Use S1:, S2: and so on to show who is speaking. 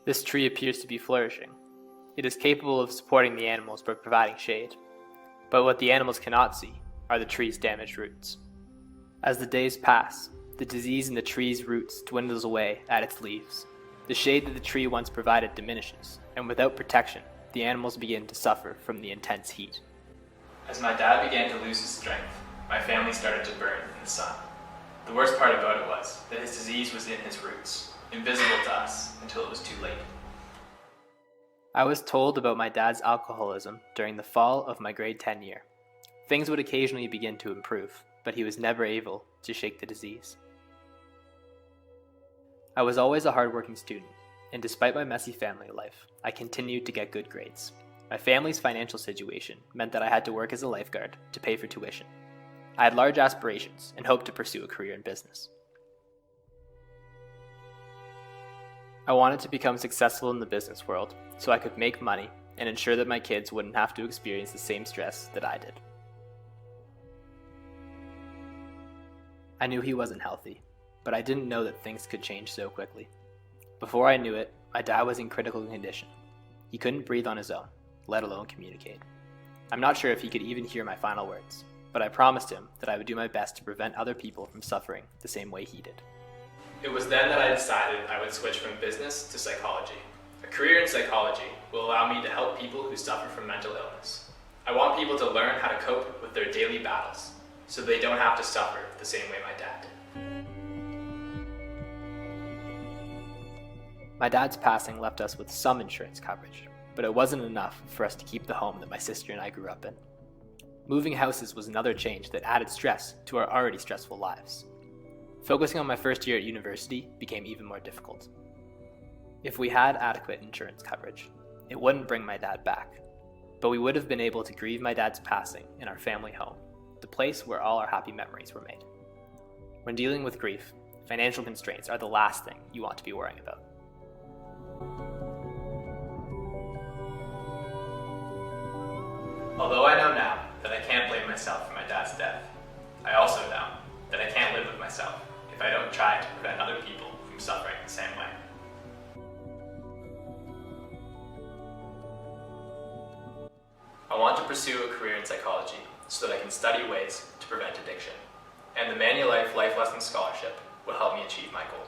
S1: This tree appears to be flourishing. It is capable of supporting the animals by providing shade. But what the animals cannot see are the tree's damaged roots. As the days pass, the disease in the tree's roots dwindles away at its leaves. The shade that the tree once provided diminishes, and without protection, the animals begin to suffer from the intense heat.
S2: As my dad began to lose his strength, my family started to burn in the sun. The worst part about it was that his disease was in his roots, invisible to us until it was too late.
S1: I was told about my dad's alcoholism during the fall of my grade 10 year. Things would occasionally begin to improve, but he was never able to shake the disease. I was always a hardworking student, and despite my messy family life, I continued to get good grades. My family's financial situation meant that I had to work as a lifeguard to pay for tuition. I had large aspirations and hoped to pursue a career in business. I wanted to become successful in the business world so I could make money and ensure that my kids wouldn't have to experience the same stress that I did. I knew he wasn't healthy, but I didn't know that things could change so quickly. Before I knew it, my dad was in critical condition. He couldn't breathe on his own, let alone communicate. I'm not sure if he could even hear my final words, but I promised him that I would do my best to prevent other people from suffering the same way he did.
S2: It was then that I decided I would switch from business to psychology. A career in psychology will allow me to help people who suffer from mental illness. I want people to learn how to cope with their daily battles so they don't have to suffer the same way my dad did.
S1: My dad's passing left us with some insurance coverage, but it wasn't enough for us to keep the home that my sister and I grew up in. Moving houses was another change that added stress to our already stressful lives. Focusing on my first year at university became even more difficult. If we had adequate insurance coverage, it wouldn't bring my dad back, but we would have been able to grieve my dad's passing in our family home, the place where all our happy memories were made. When dealing with grief, financial constraints are the last thing you want to be worrying about.
S2: Although I know now that I can't blame myself for my dad's death, I also know that I can't live with myself if I don't try to prevent other people from suffering the same way. I want to pursue a career in psychology so that I can study ways to prevent addiction, and the Manulife Life Lessons Scholarship will help me achieve my goal.